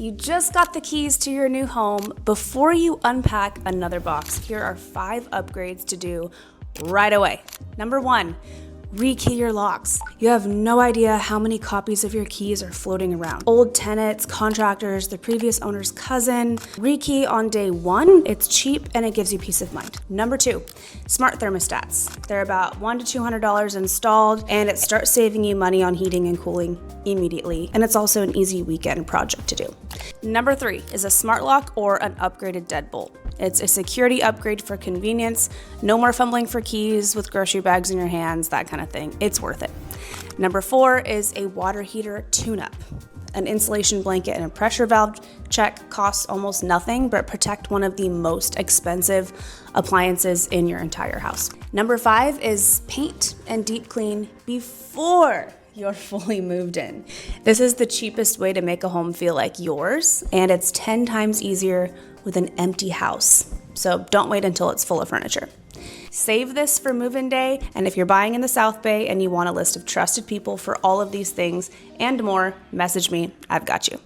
You just got the keys to your new home. Before you unpack another box, here are 5 upgrades to do right away. Number 1, rekey your locks. You have no idea how many copies of your keys are floating around. Old tenants, contractors, the previous owner's cousin. Rekey on day 1, it's cheap and it gives you peace of mind. Number 2, smart thermostats. They're about $100 to $200 installed, and it starts saving you money on heating and cooling immediately. And it's also an easy weekend project to do. Number 3 is a smart lock or an upgraded deadbolt. It's a security upgrade for convenience. No more fumbling for keys with grocery bags in your hands, that kind of thing. It's worth it. Number 4 is a water heater tune-up. An insulation blanket and a pressure valve check costs almost nothing, but protect one of the most expensive appliances in your entire house. Number 5 is paint and deep clean before you're fully moved in. This is the cheapest way to make a home feel like yours, and it's 10 times easier with an empty house. So don't wait until it's full of furniture. Save this for move-in day, and if you're buying in the South Bay and you want a list of trusted people for all of these things and more, message me. I've got you.